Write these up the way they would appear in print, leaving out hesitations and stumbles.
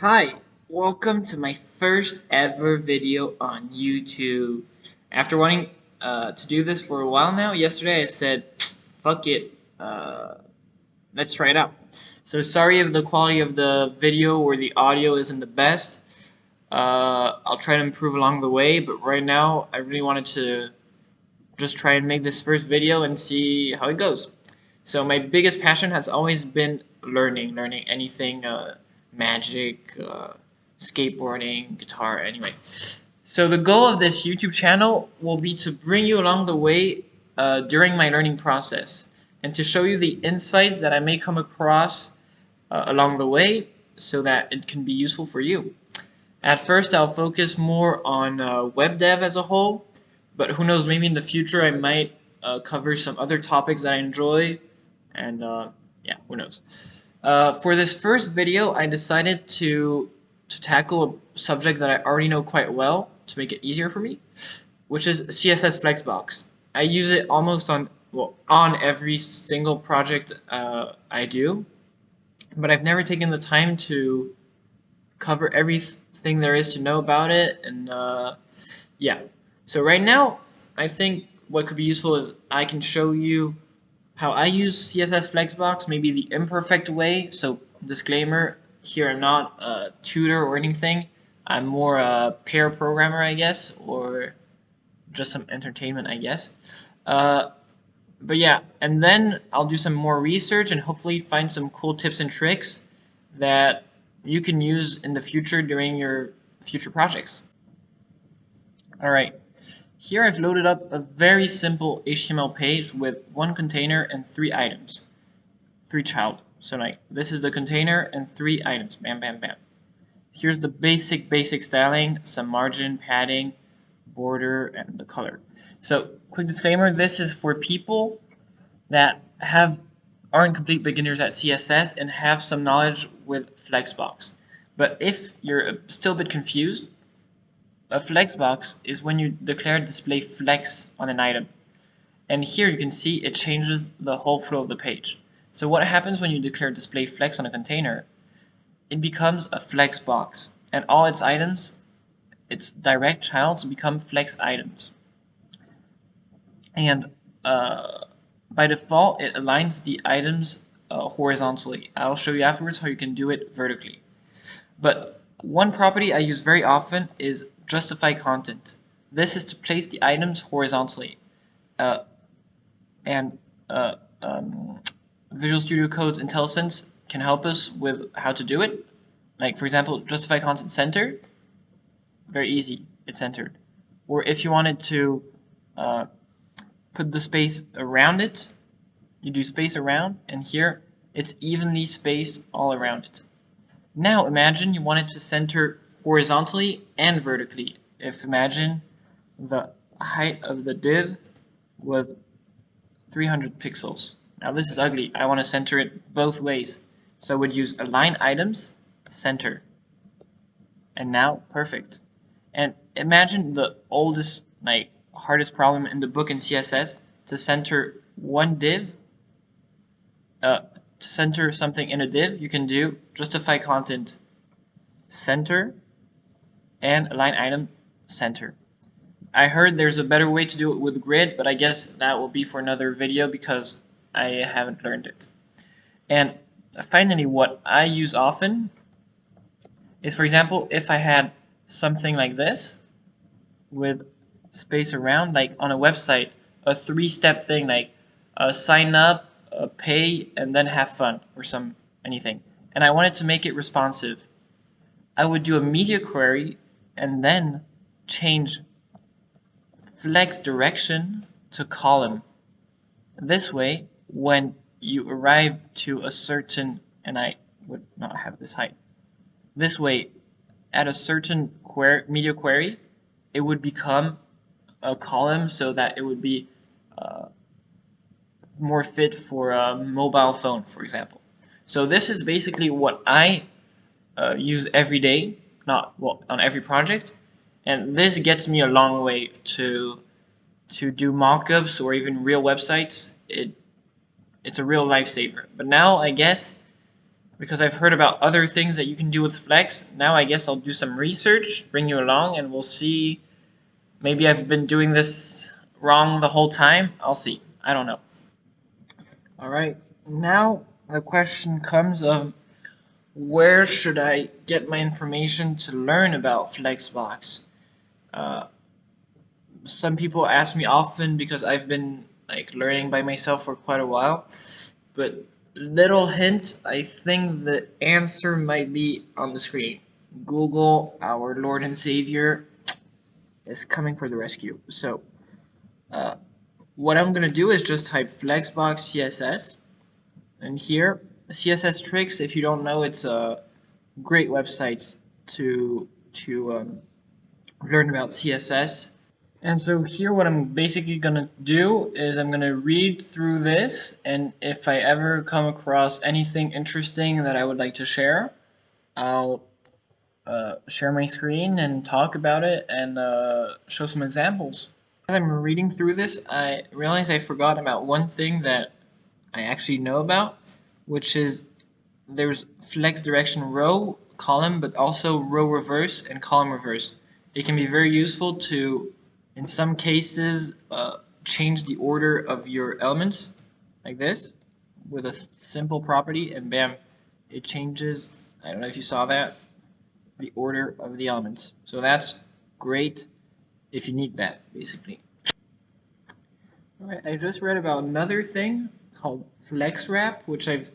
Hi, welcome to my first ever video on YouTube. After wanting to do this for a while now, yesterday I said, fuck it, let's try it out. So sorry if the quality of the video or the audio isn't the best. I'll try to improve along the way, but right now I really wanted to just try and make this first video and see how it goes. So my biggest passion has always been learning anything, magic, skateboarding, guitar, anyway. So the goal of this YouTube channel will be to bring you along the way during my learning process and to show you the insights that I may come across along the way so that it can be useful for you. At first, I'll focus more on web dev as a whole, but who knows, maybe in the future I might cover some other topics that I enjoy, and yeah, who knows. For this first video, I decided to tackle a subject that I already know quite well to make it easier for me, which is CSS Flexbox. I use it almost on every single project I do, but I've never taken the time to cover everything there is to know about it, and yeah. So right now, I think what could be useful is I can show you how I use CSS Flexbox, maybe the imperfect way. So disclaimer, here I'm not a tutor or anything. I'm more a pair programmer, I guess, or just some entertainment, I guess. But yeah, and then I'll do some more research and hopefully find some cool tips and tricks that you can use in the future during your future projects. Alright, here I've loaded up a very simple HTML page with one container and 3 items. 3 child. So like this is the container and 3 items. Bam, bam, bam. Here's the basic styling, some margin, padding, border, and the color. So quick disclaimer, this is for people that aren't complete beginners at CSS and have some knowledge with Flexbox. But if you're still a bit confused, a Flexbox is when you declare display flex on an item. And here you can see it changes the whole flow of the page. So what happens when you declare display flex on a container? It becomes a flex box, and all its items, its direct childs, become flex items. And by default, it aligns the items horizontally. I'll show you afterwards how you can do it vertically. But one property I use very often is justify content. This is to place the items horizontally. And Visual Studio Code's IntelliSense can help us with how to do it. Like, for example, justify content center. Very easy, it's centered. Or if you wanted to put the space around it, you do space around, and here it's evenly spaced all around it. Now imagine you wanted to center horizontally and vertically. Imagine the height of the div was 300 pixels. Now this is ugly. I want to center it both ways. So I would use align items, center. And now, perfect. And imagine the oldest, hardest problem in the book in CSS, to center one div. To center something in a div, you can do justify content, center, and align item, center. I heard there's a better way to do it with grid, but I guess that will be for another video because I haven't learned it. And finally, what I use often is, for example, if I had something like this with space around, like on a website, a 3-step thing, like sign up, pay, and then have fun, or anything. And I wanted to make it responsive. I would do a media query and then change flex direction to column. This way, when you arrive to a certain, and I would not have this height, this way, at a certain media query, it would become a column so that it would be more fit for a mobile phone, for example. So this is basically what I use every day, on every project, and this gets me a long way to do mockups or even real websites. It's a real lifesaver. But now I guess because I've heard about other things that you can do with Flex. Now I guess I'll do some research, bring you along, and we'll see. Maybe I've been doing this wrong the whole time. I'll see. I don't know. Alright, now the question comes of where should I get my information to learn about Flexbox? Uh, some people ask me often because I've been like learning by myself for quite a while, but little hint, I think the answer might be on the screen. Google, our Lord and Savior, is coming for the rescue. So, uh, what I'm gonna do is just type Flexbox CSS, and here, CSS Tricks. If you don't know, it's a great website to learn about CSS. And so here what I'm basically going to do is I'm going to read through this, and if I ever come across anything interesting that I would like to share, I'll share my screen and talk about it and show some examples. As I'm reading through this, I realize I forgot about one thing that I actually know about, which is there's flex direction row, column, but also row reverse and column reverse. It can be very useful to, in some cases, change the order of your elements, like this, with a simple property, and bam, it changes, I don't know if you saw that, the order of the elements. So that's great if you need that, basically. Alright, I just read about another thing called flex wrap, which I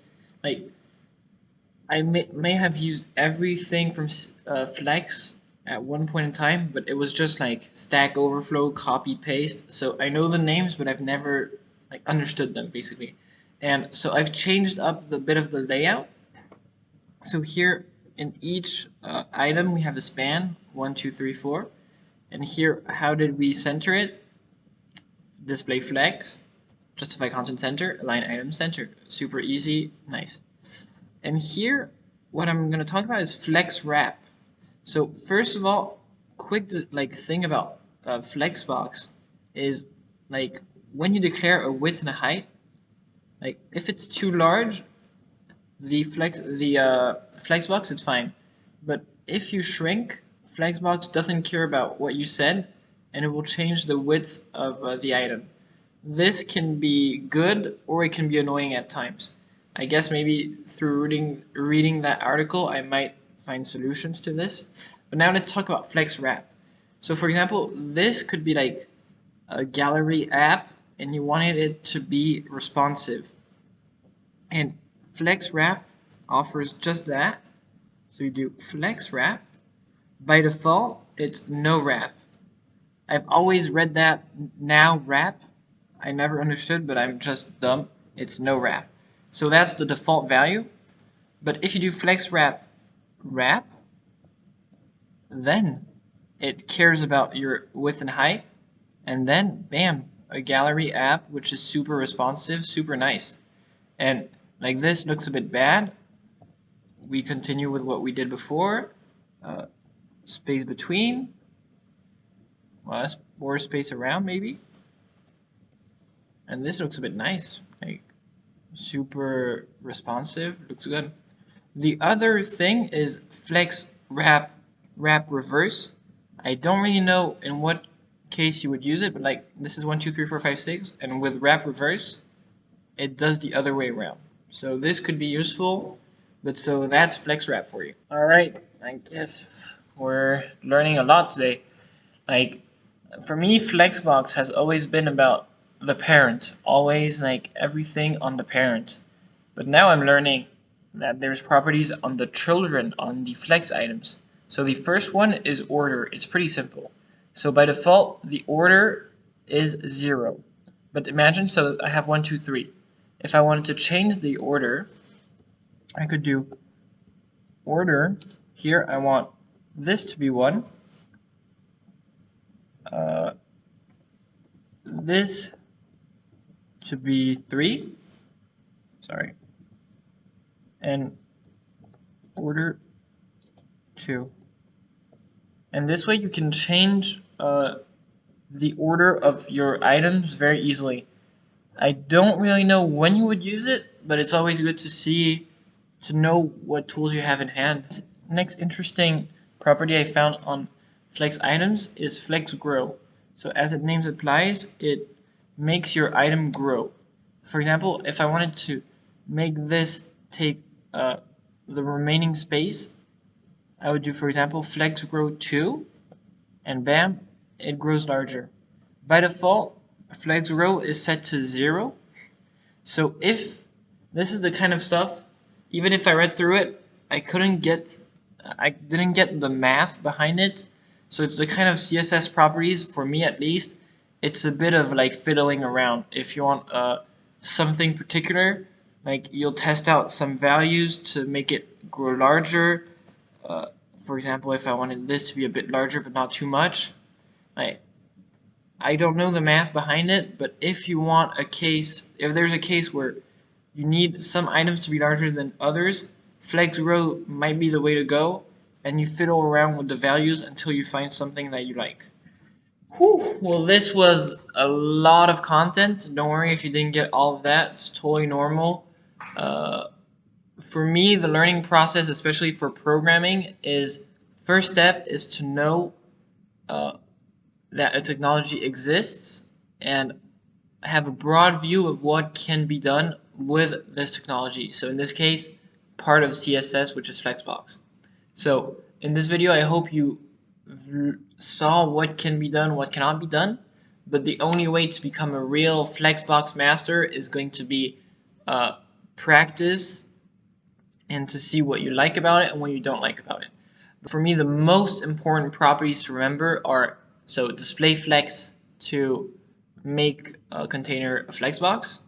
may have used everything from Flex at one point in time, but it was just like Stack Overflow, copy paste. So I know the names, but I've never like understood them basically. And so I've changed up the bit of the layout. So here in each item we have a span 1, 2, 3, 4, and here how did we center it? Display flex, justify content center, align item center. Super easy, nice. And here, what I'm going to talk about is flex wrap. So first of all, quick thing about Flexbox is like when you declare a width and a height, like if it's too large, the Flexbox it's fine, but if you shrink, Flexbox doesn't care about what you said, and it will change the width of the item. This can be good or it can be annoying at times. I guess maybe through reading that article, I might find solutions to this. But now let's talk about Flex Wrap. So for example, this could be like a gallery app and you wanted it to be responsive. And Flex Wrap offers just that. So you do Flex Wrap. By default, it's no wrap. I've always read that now wrap. I never understood, but I'm just dumb. It's no wrap. So that's the default value. But if you do flex wrap wrap, then it cares about your width and height, and then bam, a gallery app which is super responsive, super nice. And like this looks a bit bad. We continue with what we did before. Space between, well, more space around maybe. And this looks a bit nice, like super responsive, looks good. The other thing is flex wrap reverse. I don't really know in what case you would use it, but like this is 1, 2, 3, 4, 5, 6, and with wrap reverse, it does the other way around. So this could be useful, but so that's flex wrap for you. All right, I guess we're learning a lot today. Like for me, Flexbox has always been about the parent, always like everything on the parent. But now I'm learning that there's properties on the children on the flex items. So the first one is order. It's pretty simple. So by default, the order is 0. But imagine, so I have 1, 2, 3. If I wanted to change the order, I could do order. Here I want this to be 1. This to be 3. Sorry. And order 2. And this way you can change the order of your items very easily. I don't really know when you would use it, but it's always good to see to know what tools you have in hand. Next interesting property I found on Flex items is Flex Grow. So as its name implies, it makes your item grow. For example, if I wanted to make this take the remaining space, I would do, for example, Flex Grow 2, and bam, it grows larger. By default, Flex Grow is set to 0. So if this is the kind of stuff, even if I read through it, I didn't get the math behind it. So it's the kind of CSS properties, for me at least, it's a bit of like fiddling around. If you want something particular, like you'll test out some values to make it grow larger. Uh, for example, if I wanted this to be a bit larger but not too much, like I don't know the math behind it, but if you want a case, if there's a case where you need some items to be larger than others, Flex Grow might be the way to go, and you fiddle around with the values until you find something that you like. Whew, well, this was a lot of content. Don't worry if you didn't get all of that, it's totally normal. Uh, for me, the learning process, especially for programming, is first step is to know uh, that a technology exists and have a broad view of what can be done with this technology. So in this case, part of CSS, which is Flexbox. So in this video, I hope you saw what can be done, what cannot be done. But the only way to become a real Flexbox master is going to be practice and to see what you like about it and what you don't like about it. But for me, the most important properties to remember are, so display flex to make a container a flexbox,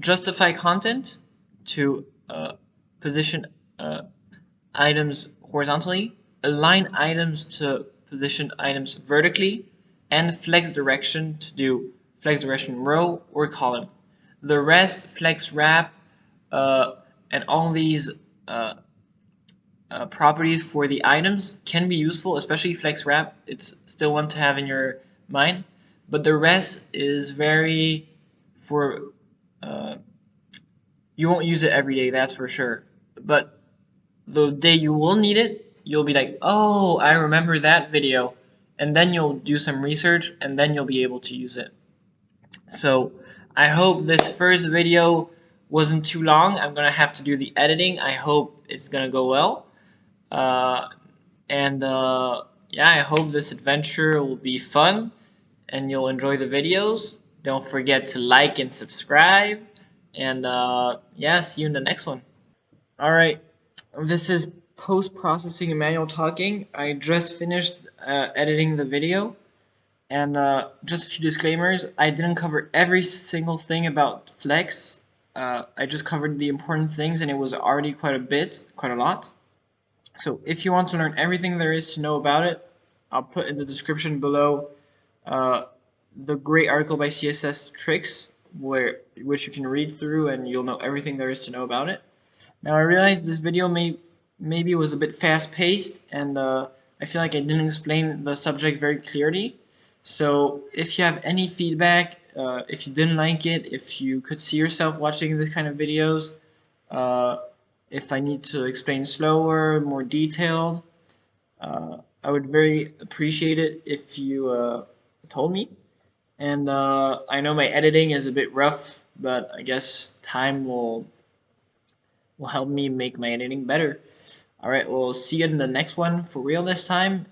justify content to position items horizontally, align items to position items vertically, and flex direction to do flex direction row or column. The rest, flex wrap, and all these properties for the items can be useful, especially flex wrap. It's still one to have in your mind, but the rest is very for you won't use it every day, that's for sure. But the day you will need it, you'll be like, oh, I remember that video, and then you'll do some research, and then you'll be able to use it. So I hope this first video wasn't too long. I'm gonna have to do the editing. I hope it's gonna go well. Uh, and yeah, I hope this adventure will be fun and you'll enjoy the videos. Don't forget to like and subscribe. And yeah, see you in the next one. Alright, this is post-processing and manual talking. I just finished editing the video. And just a few disclaimers. I didn't cover every single thing about Flex. I just covered the important things, and it was already quite a lot. So if you want to learn everything there is to know about it, I'll put in the description below uh, the great article by CSS Tricks, which you can read through and you'll know everything there is to know about it. Now I realize this video maybe was a bit fast-paced, and I feel like I didn't explain the subject very clearly. So if you have any feedback, if you didn't like it, if you could see yourself watching this kind of videos, uh, if I need to explain slower, more detailed, I would very appreciate it if you told me. And I know my editing is a bit rough, but I guess time will help me make my editing better. Alright, we'll see you in the next one for real this time.